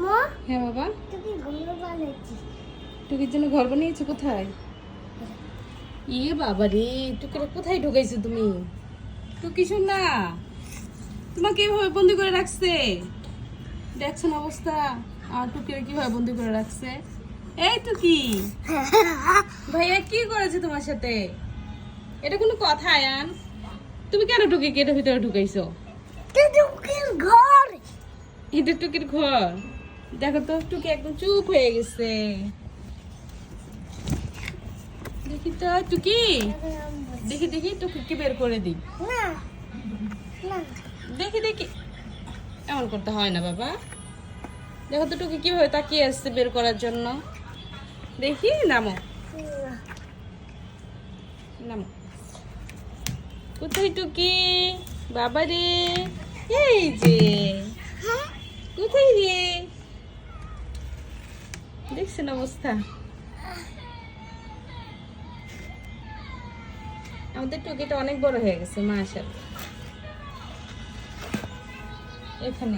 মা হ্যাঁ বাবা, তুমি ঘুরে বানাচ্ছি। টুকির জন্য ঘর বানিয়েছো কোথায়? ইয়ে বাবা রে, টুকিরে কোথায় ঢুকাইছো তুমি? টুকি শোনা, তোমাকে এভাবে বন্দি করে রাখছে, দেখছেন অবস্থা? আর টুকিরে কিভাবে বন্দি করে রাখছে? এই টুকি, ভাইয়া কি করেছে তোমার সাথে? এটা কোনো কথা আয়ান? তুমি কেন টুকিকে এটার ভিতরে ঢুকাইছো? টুকির ঘর। এটা টুকির ঘর। দেখো তো, টুকি একদম চুপ হয়ে গেছে। দেখি তো টুকি, দেখি দেখি টুকিকে বের করে দিই। না না দেখি দেখি, এমন করতে হয় না বাবা। দেখো তো টুকি কিভাবে তাকিয়ে আসছে বের করার জন্য। দেখি, নামো নামো। কোথায় টুকি বাবা রে? এই যে, কোথায় রে? দেখছেন অবস্থা? আমাদের টুকিটা অনেক বড় হয়ে গেছে মাশাআল্লাহ। এখানে